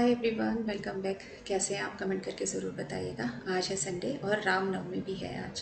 Hi everyone, welcome back. कैसे हैं आप? कमेंट करके ज़रूर बताइएगा। आज है संडे और रामनवमी भी है आज।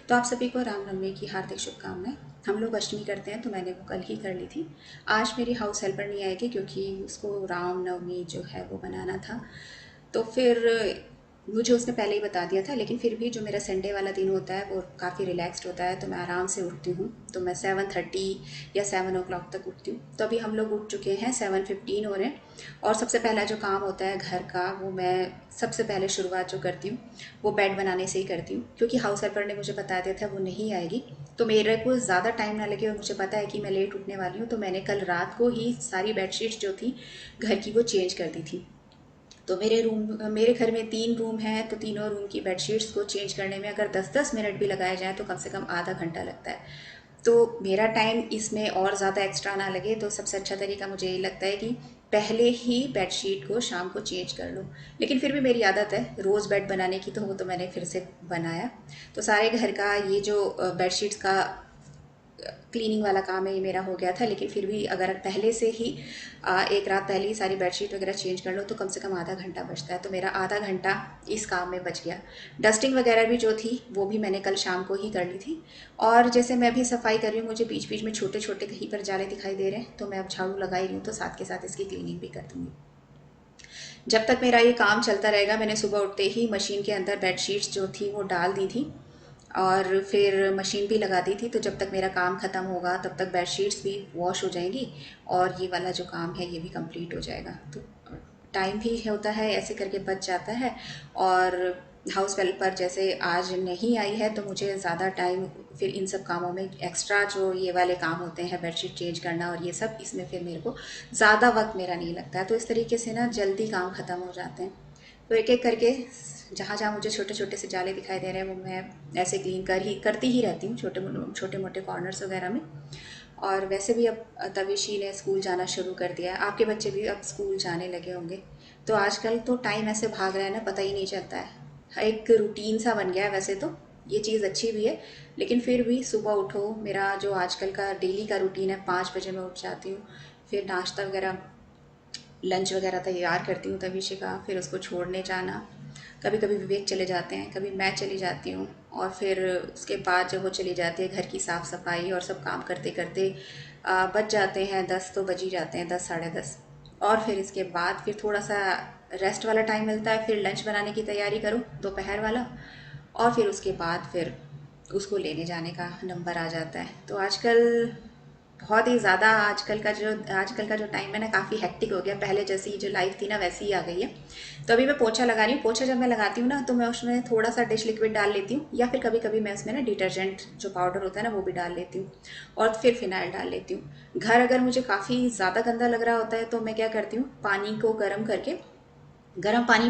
तो आप सभी को रामनवमी की हार्दिक शुभकामनाएं। हम लोग अष्टमी करते हैं तो मैंने वो कल ही कर ली थी। आज मेरी हाउस हेल्पर नहीं आएगी क्योंकि उसको रामनवमी जो है वो बनाना था। तो फिर मुझे उसने पहले ही बता दिया था, लेकिन फिर भी जो मेरा संडे वाला दिन होता है वो काफ़ी रिलैक्स्ड होता है। तो मैं आराम से उठती हूँ, तो मैं 7:30 या 7 o'clock तक उठती हूँ। तो अभी हम लोग उठ चुके हैं, 7:15 हो रहे हैं। और सबसे पहला जो काम होता है घर का, वो मैं सबसे पहले शुरुआत जो करती हूँ वो बेड बनाने से ही करती हूँ, क्योंकि हाउस हेल्पर ने मुझे बता दिया था वो नहीं आएगी। तो मेरे को ज़्यादा टाइम ना लगे और मुझे पता है कि मैं लेट उठने वाली हूँ, तो मैंने कल रात को ही सारी बेडशीट्स जो थी घर की वो चेंज कर दी थी। तो मेरे घर में 3 रूम हैं, तो तीनों रूम की बेडशीट्स को चेंज करने में अगर 10-10 मिनट भी लगाए जाएँ तो कम से कम आधा घंटा लगता है। तो मेरा टाइम इसमें और ज़्यादा एक्स्ट्रा ना लगे, तो सबसे अच्छा तरीका मुझे ये लगता है कि पहले ही बेडशीट को शाम को चेंज कर लो। लेकिन फिर भी मेरी आदत है रोज़ बेड बनाने की, तो वो तो मैंने फिर से बनाया। तो सारे घर का ये जो बेडशीट्स का क्लीनिंग वाला काम है ये मेरा हो गया था। लेकिन फिर भी अगर पहले से ही एक रात पहले ही सारी बेडशीट वगैरह चेंज कर लो तो कम से कम आधा घंटा बचता है। तो मेरा आधा घंटा इस काम में बच गया। डस्टिंग वगैरह भी जो थी वो भी मैंने कल शाम को ही कर ली थी। और जैसे मैं भी सफाई कर रही हूँ, मुझे बीच बीच में छोटे छोटे कहीं पर जाले दिखाई दे रहे हैं, तो मैं अब झाड़ू लगा ही रही हूँ, तो साथ के साथ इसकी क्लीनिंग भी कर दूँगी। जब तक मेरा ये काम चलता रहेगा, मैंने सुबह उठते ही मशीन के अंदर बेडशीट्स जो थी वो डाल दी थी और फिर मशीन भी लगा दी थी। तो जब तक मेरा काम ख़त्म होगा तब तक बेडशीट्स भी वॉश हो जाएंगी और ये वाला जो काम है ये भी कंप्लीट हो जाएगा। तो टाइम भी होता है, ऐसे करके बच जाता है। और हाउस हेल्पर जैसे आज नहीं आई है तो मुझे ज़्यादा टाइम फिर इन सब कामों में, एक्स्ट्रा जो ये वाले काम होते हैं बेडशीट चेंज करना और ये सब, इसमें फिर मेरे को ज़्यादा वक्त मेरा नहीं लगता है। तो इस तरीके से ना जल्दी काम ख़त्म हो जाते हैं। तो एक एक करके जहाँ जहाँ मुझे छोटे छोटे से जाले दिखाई दे रहे हैं वो मैं ऐसे क्लीन करती ही रहती हूँ, छोटे मोटे कॉर्नर्स वगैरह में। और वैसे भी अब तविशी ने स्कूल जाना शुरू कर दिया है, आपके बच्चे भी अब स्कूल जाने लगे होंगे। तो आजकल तो टाइम ऐसे भाग रहा है ना, पता ही नहीं चलता है। एक रूटीन सा बन गया है। वैसे तो ये चीज़ अच्छी भी है, लेकिन फिर भी सुबह उठो, मेरा जो आजकल का डेली का रूटीन है, 5 बजे मैं उठ जाती हूँ। फिर नाश्ता वगैरह, लंच वगैरह तैयार करती हूँ तभी से का, फिर उसको छोड़ने जाना। कभी कभी विवेक चले जाते हैं, कभी मैं चली जाती हूँ। और फिर उसके बाद जब वो चली जाती है, घर की साफ़ सफाई और सब काम करते करते बज जाते हैं 10, तो बज ही जाते हैं 10, साढ़े 10। और फिर इसके बाद फिर थोड़ा सा रेस्ट वाला टाइम मिलता है, फिर लंच बनाने की तैयारी करो दोपहर वाला। और फिर उसके बाद फिर उसको लेने जाने का नंबर आ जाता है। तो आजकल बहुत ही ज़्यादा आजकल का जो टाइम है ना, काफ़ी हेक्टिक हो गया। पहले जैसी जो लाइफ थी ना वैसी ही आ गई है। तो अभी मैं पोछा लगा रही हूँ। पोछा जब मैं लगाती हूँ ना तो मैं उसमें थोड़ा सा डिश लिक्विड डाल लेती हूँ, या फिर कभी कभी मैं उसमें ना डिटर्जेंट जो पाउडर होता है ना वो भी डाल लेती हूँ, और फिर फिनाइल डाल लेती हूँ। घर अगर मुझे काफ़ी ज़्यादा गंदा लग रहा होता है तो मैं क्या करती हूँ, पानी को गर्म करके गर्म पानी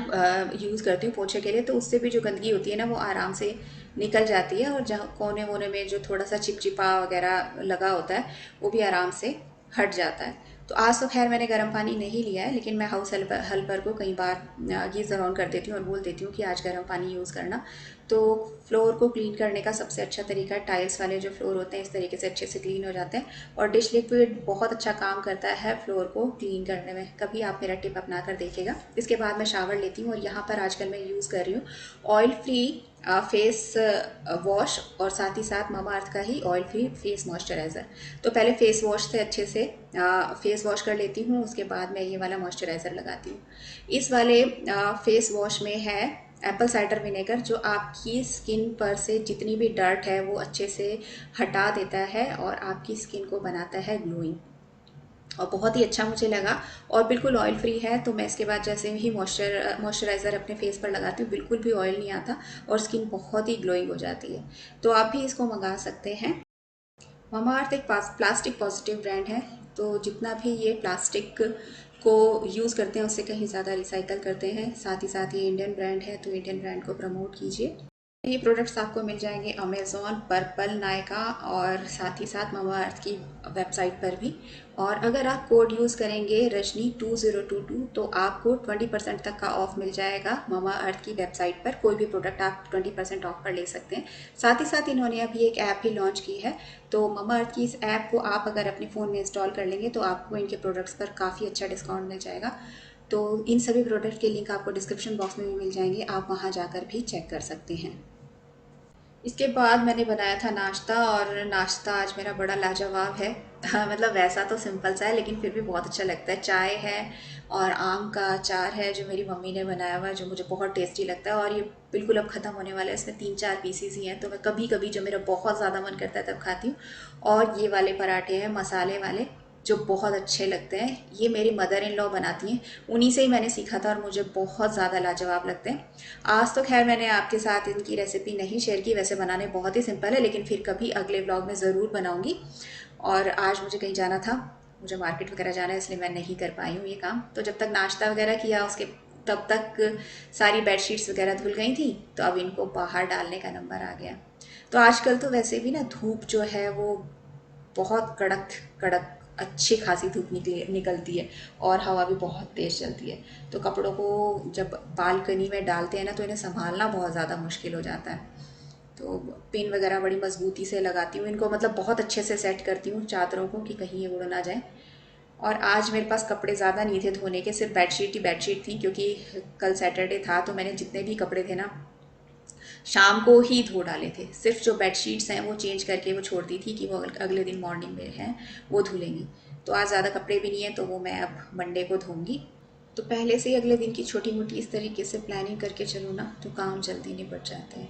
यूज़ करती हूँ पोछे के लिए। तो उससे भी जो गंदगी होती है ना वो आराम से निकल जाती है, और जहाँ कोने वोने में जो थोड़ा सा चिपचिपा वगैरह लगा होता है वो भी आराम से हट जाता है। तो आज तो खैर मैंने गर्म पानी नहीं लिया है, लेकिन मैं हाउस हेल्पर को कई बार गीज़र ऑन कर देती हूँ और बोल देती हूँ कि आज गर्म पानी यूज़ करना। तो फ्लोर को क्लीन करने का सबसे अच्छा तरीका, टाइल्स वाले जो फ्लोर होते हैं इस तरीके से अच्छे से क्लीन हो जाते हैं। और डिश लिक्विड बहुत अच्छा काम करता है फ्लोर को क्लीन करने में। कभी आप मेरा टिप अपना कर देखिएगा। इसके बाद मैं शावर लेती हूँ, और यहाँ पर आजकल मैं यूज़ कर रही हूँ ऑयल फ्री फेस वॉश, और साथ ही साथ ममा अर्थ का ही ऑयल फ्री फेस मॉइस्चराइज़र। तो पहले फेस वॉश से अच्छे से फेस वॉश कर लेती हूँ, उसके बाद मैं ये वाला मॉइस्चराइज़र लगाती हूँ। इस वाले फेस वॉश में है एप्पल साइडर विनेगर, जो आपकी स्किन पर से जितनी भी डर्ट है वो अच्छे से हटा देता है और आपकी स्किन को बनाता है ग्लोइंग। और बहुत ही अच्छा मुझे लगा, और बिल्कुल ऑयल फ्री है। तो मैं इसके बाद जैसे ही मॉइस्चराइज़र अपने फेस पर लगाती हूँ, बिल्कुल भी ऑयल नहीं आता और स्किन बहुत ही ग्लोइंग हो जाती है। तो आप भी इसको मंगा सकते हैं। मामा अर्थ एक प्लास्टिक पॉजिटिव ब्रांड है। तो जितना भी ये प्लास्टिक को यूज़ करते हैं उससे कहीं ज़्यादा रिसाइकल करते हैं। साथ ही साथ ये इंडियन ब्रांड है, तो इंडियन ब्रांड को प्रमोट कीजिए। ये प्रोडक्ट्स आपको मिल जाएंगे अमेज़ॉन, पर्पल, नायका और साथ ही साथ ममा अर्थ की वेबसाइट पर भी। और अगर आप कोड यूज़ करेंगे रजनी 2022, तो आपको 20% तक का ऑफ मिल जाएगा ममा अर्थ की वेबसाइट पर। कोई भी प्रोडक्ट आप 20% ऑफ पर ले सकते हैं। साथ ही साथ इन्होंने अभी एक ऐप भी लॉन्च की है। तो ममा अर्थ की इस ऐप को आप अगर अपने फ़ोन में इंस्टॉल कर लेंगे तो आपको इनके प्रोडक्ट्स पर काफ़ी अच्छा डिस्काउंट मिल जाएगा। तो इन सभी प्रोडक्ट के लिंक आपको डिस्क्रिप्शन बॉक्स में भी मिल जाएंगे, आप वहाँ जाकर भी चेक कर सकते हैं। इसके बाद मैंने बनाया था नाश्ता, और नाश्ता आज मेरा बड़ा लाजवाब है। मतलब वैसा तो सिंपल सा है लेकिन फिर भी बहुत अच्छा लगता है। चाय है और आम का अचार है जो मेरी मम्मी ने बनाया हुआ है, जो मुझे बहुत टेस्टी लगता है। और ये बिल्कुल अब ख़त्म होने वाला है, इसमें 3-4 पीसीस ही हैं, तो मैं कभी कभी जब मेरा बहुत ज़्यादा मन करता है तब खाती हूँ। और ये वाले पराठे हैं मसाले वाले, जो बहुत अच्छे लगते हैं। ये मेरी मदर इन लॉ बनाती हैं, उन्हीं से ही मैंने सीखा था और मुझे बहुत ज़्यादा लाजवाब लगते हैं। आज तो खैर मैंने आपके साथ इनकी रेसिपी नहीं शेयर की, वैसे बनाने बहुत ही सिंपल है, लेकिन फिर कभी अगले व्लॉग में ज़रूर बनाऊंगी। और आज मुझे कहीं जाना था, मुझे मार्केट वगैरह जाना है, इसलिए मैं नहीं कर पाई हूँ ये काम। तो जब तक नाश्ता वगैरह किया उसके तब तक सारी बेडशीट्स वगैरह धुल गई थी, तो अब इनको बाहर डालने का नंबर आ गया। तो आजकल तो वैसे भी ना धूप जो है वो बहुत कड़क कड़क अच्छी खासी धूप निकलती है, और हवा भी बहुत तेज़ चलती है। तो कपड़ों को जब बालकनी में डालते हैं ना, तो इन्हें संभालना बहुत ज़्यादा मुश्किल हो जाता है। तो पिन वगैरह बड़ी मजबूती से लगाती हूँ इनको, मतलब बहुत अच्छे से सेट करती हूँ चादरों को कि कहीं ये उड़ ना जाए। और आज मेरे पास कपड़े ज़्यादा नहीं थे धोने के, सिर्फ बेडशीट ही बेडशीट थी, क्योंकि कल सैटरडे था। तो मैंने जितने भी कपड़े थे ना शाम को ही धो डाले थे। सिर्फ जो बेडशीट्स हैं वो चेंज करके वो छोड़ दी थी कि वो अगले दिन मॉर्निंग में हैं वो धुलेंगी। तो आज ज़्यादा कपड़े भी नहीं हैं, तो वो मैं अब मंडे को धोऊंगी। तो पहले से ही अगले दिन की छोटी मोटी इस तरीके से प्लानिंग करके चलो ना, तो काम जल्दी निपट जाते हैं।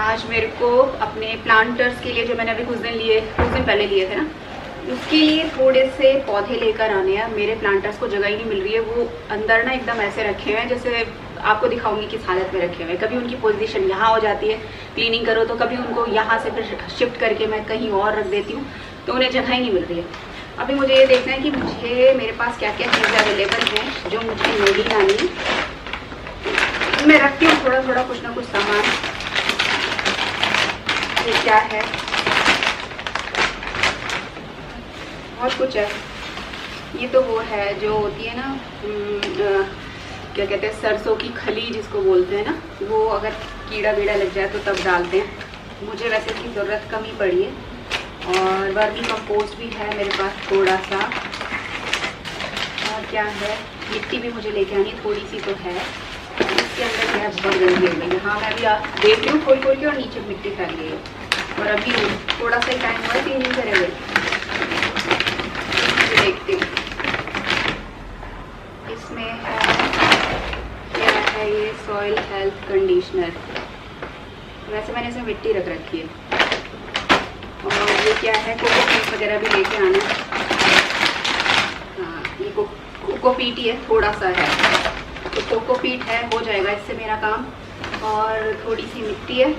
आज मेरे को अपने प्लांटर्स के लिए, जो मैंने अभी कुछ दिन पहले लिए थे ना, उसके लिए थोड़े से पौधे लेकर आने हैं। मेरे प्लांटर्स को जगह ही नहीं मिल रही है, वो अंदर ना एकदम ऐसे रखे हुए हैं, जैसे आपको दिखाऊंगी किस हालत में रखे हुए हैं। कभी उनकी पोजीशन यहाँ हो जाती है क्लीनिंग करो, तो कभी उनको यहाँ से फिर शिफ्ट करके मैं कहीं और रख देती हूँ, तो उन्हें जगह ही नहीं मिल रही है। अभी मुझे ये देखना है कि मेरे पास क्या क्या चीज़ें अवेलेबल हैं जो मुझे नहीं लानी। मैं रखती हूँ थोड़ा थोड़ा कुछ ना कुछ सामान। ये क्या है, बहुत कुछ है। ये तो वो है जो होती है ना, क्या कहते हैं, सरसों की खली जिसको बोलते हैं ना, वो अगर कीड़ा वीड़ा लग जाए तो तब डालते हैं। मुझे वैसे इसकी ज़रूरत कम ही पड़ी है। और वर्मी कंपोस्ट भी है मेरे पास थोड़ा सा। और क्या है, मिट्टी भी मुझे लेके आनी, थोड़ी सी तो है। इसके अंदर क्या है, बहुत गंदी हो गई है। हाँ, मैं अभी देख रही हूँ खोल खोल के, और नीचे मिट्टी फैल गई है। और अभी थोड़ा सा ही टाइम हुआ है, 3 दिन करे हुए। देखते हैं इसमें है क्या है। ये सॉइल हेल्थ कंडीशनर, वैसे मैंने इसमें मिट्टी रख रखी है। और ये क्या है, कोकोपीट वगैरह भी लेके आना है। हाँ, ये कोकोपीट ही है, थोड़ा सा है, तो कोकोपीट है, हो जाएगा इससे मेरा काम। और थोड़ी सी मिट्टी है,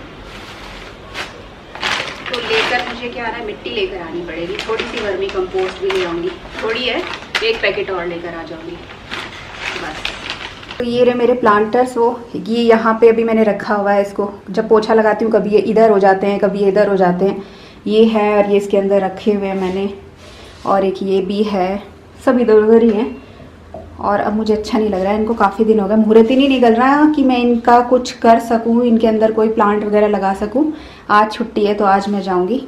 तो लेकर मुझे क्या आना है, मिट्टी लेकर आनी पड़ेगी। थोड़ी सी वर्मी कंपोस्ट भी ले आऊँगी, थोड़ी है, 1 पैकेट और लेकर आ जाऊँगी बस। तो ये रहे मेरे प्लांटर्स। वो ये यहाँ पे अभी मैंने रखा हुआ है। इसको जब पोछा लगाती हूँ, कभी ये इधर हो जाते हैं, कभी ये इधर हो जाते हैं। ये है, और ये इसके अंदर रखे हुए हैं मैंने। और एक ये भी है, सब इधर उधर ही हैं। और अब मुझे अच्छा नहीं लग रहा है, इनको काफ़ी दिन हो गए, मुहूर्त ही नहीं निकल रहा कि मैं इनका कुछ कर सकूँ, इनके अंदर कोई प्लांट वगैरह लगा सकूँ। आज छुट्टी है तो आज मैं जाऊँगी।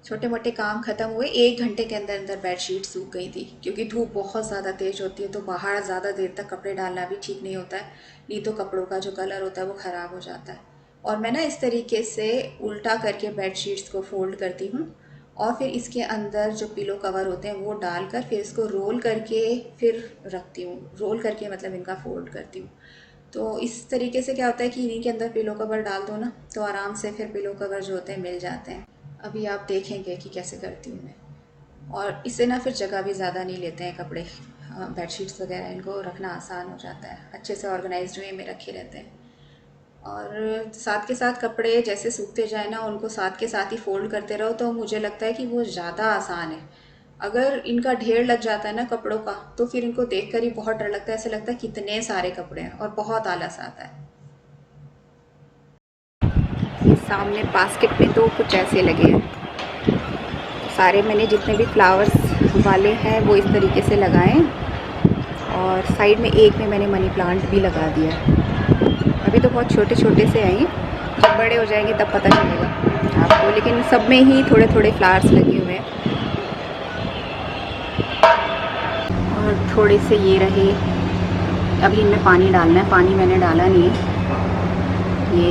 छोटे मोटे काम ख़त्म हुए, 1 घंटे के अंदर अंदर बेडशीट सूख गई थी, क्योंकि धूप बहुत ज़्यादा तेज़ होती है, तो बाहर ज़्यादा देर तक कपड़े डालना भी ठीक नहीं होता है, नहीं तो कपड़ों का जो कलर होता है वो ख़राब हो जाता है। और मैं ना इस तरीके से उल्टा करके बेडशीट्स को फोल्ड करती हूँ, और फिर इसके अंदर जो पिलो कवर होते हैं वो डालकर फिर इसको रोल करके फिर रखती हूँ। रोल करके मतलब इनका फोल्ड करती हूँ। तो इस तरीके से क्या होता है कि इन्हीं के अंदर पिलो कवर डाल दो ना, तो आराम से फिर पिलो कवर जो होते हैं मिल जाते हैं। अभी आप देखेंगे कि कैसे करती हूँ मैं। और इससे ना फिर जगह भी ज़्यादा नहीं लेते हैं कपड़े, बेडशीट्स वगैरह, इनको रखना आसान हो जाता है, अच्छे से ऑर्गेनाइज्ड वे में रखे रहते हैं। और साथ के साथ कपड़े जैसे सूखते जाए ना, उनको साथ के साथ ही फोल्ड करते रहो, तो मुझे लगता है कि वो ज़्यादा आसान है। अगर इनका ढेर लग जाता है ना कपड़ों का, तो फिर इनको देखकर ही बहुत डर लगता है, ऐसे लगता है कितने सारे कपड़े हैं, और बहुत आलस आता है। सामने बास्केट में तो कुछ ऐसे लगे हैं, सारे मैंने जितने भी फ्लावर्स वाले हैं वो इस तरीके से लगाए। और साइड में एक में मैंने मनी प्लांट भी लगा दिया। अभी तो बहुत छोटे छोटे से आए, जब बड़े हो जाएंगे तब पता चलेगा आपको, लेकिन सब में ही थोड़े थोड़े फ्लावर्स लगे हुए हैं। और थोड़े से ये रहे। अभी इनमें पानी डालना है, पानी मैंने डाला नहीं है। ये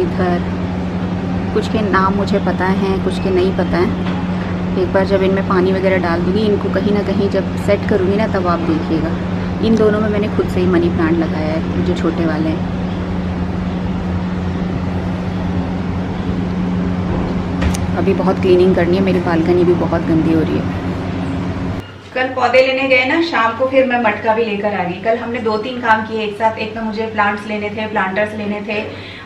इधर कुछ के नाम मुझे पता हैं, कुछ के नहीं पता हैं। एक बार जब इनमें पानी वगैरह डाल दूँगी, इनको कहीं ना कहीं जब सेट करूँगी ना, तब आप देखिएगा। इन दोनों में मैंने खुद से ही मनी प्लांट लगाया है, जो छोटे वाले हैं। अभी बहुत क्लीनिंग करनी है, मेरी बालकनी भी बहुत गंदी हो रही है। कल पौधे लेने गए ना शाम को, फिर मैं मटका भी लेकर आ गई। कल हमने 2-3 काम किए एक साथ। एक तो मुझे प्लांट्स लेने थे, प्लांटर्स लेने थे,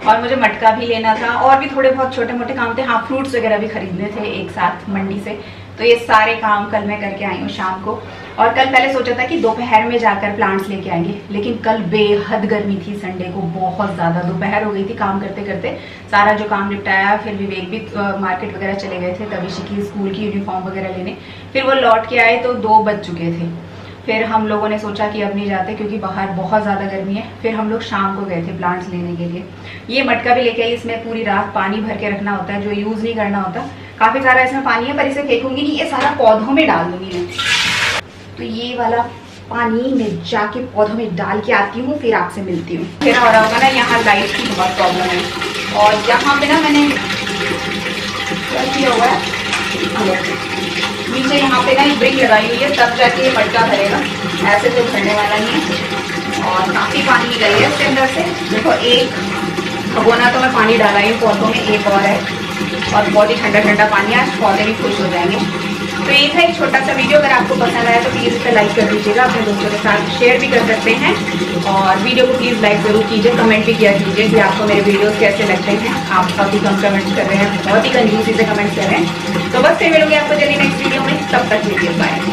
और मुझे मटका भी लेना था, और भी थोड़े बहुत छोटे मोटे काम थे। हाँ, फ्रूट्स वगैरह भी खरीदने थे एक साथ मंडी से। तो ये सारे काम कल मैं करके आई हूँ शाम को। और कल पहले सोचा था कि दोपहर में जाकर प्लांट्स लेके आएंगे, लेकिन कल बेहद गर्मी थी। संडे को बहुत ज़्यादा दोपहर हो गई थी काम करते करते। सारा जो काम निपटाया, फिर विवेक भी मार्केट वगैरह चले गए थे तविशी की स्कूल की यूनिफॉर्म वगैरह लेने। फिर वो लौट के आए तो 2 बज चुके थे। फिर हम लोगों ने सोचा कि अब नहीं जाते, क्योंकि बाहर बहुत ज़्यादा गर्मी है। फिर हम लोग शाम को गए थे प्लांट्स लेने के लिए। ये मटका भी लेके आई। इसमें पूरी रात पानी भर के रखना होता है, जो यूज़ नहीं करना होता। काफ़ी सारा इसमें पानी है, पर इसे फेंकूंगी नहीं, ये सारा पौधों में डाल दूंगी मैं। तो ये वाला पानी मैं जाके पौधों में डाल के आती हूँ, फिर आपसे मिलती हूँ। फिर हो रहा होगा ना, यहाँ लाइट की बहुत प्रॉब्लम है। और यहाँ पे ना मैंने क्या किया हुआ है, नीचे यहाँ पे ना एक ब्रिक लगाई हुई है, तब जाके ये मटका भरेगा। ऐसे तो भरने वाला नहीं है। और काफ़ी पानी निकल गया इसके अंदर से। देखो, एक भगोना तो मैं पानी डाला ही पौधों में, एक और है, और बहुत ही ठंडा ठंडा पानी है। आज पौधे भी खुश हो जाएंगे। तो ये था एक छोटा सा वीडियो। अगर आपको पसंद आया तो प्लीज़ इसे लाइक कर दीजिएगा, अपने दोस्तों के साथ शेयर भी कर सकते हैं। और वीडियो को प्लीज़ लाइक ज़रूर कीजिए, कमेंट भी किया कीजिए कि आपको मेरे वीडियोस कैसे लगते हैं। आप बहुत ही कम कमेंट्स कर रहे हैं, बहुत ही कंजूसी से कमेंट्स कर रहे हैं। तो बस फिर मिलूंगी आपको जल्दी नेक्स्ट वीडियो में। तब तक लीजिए, बाय।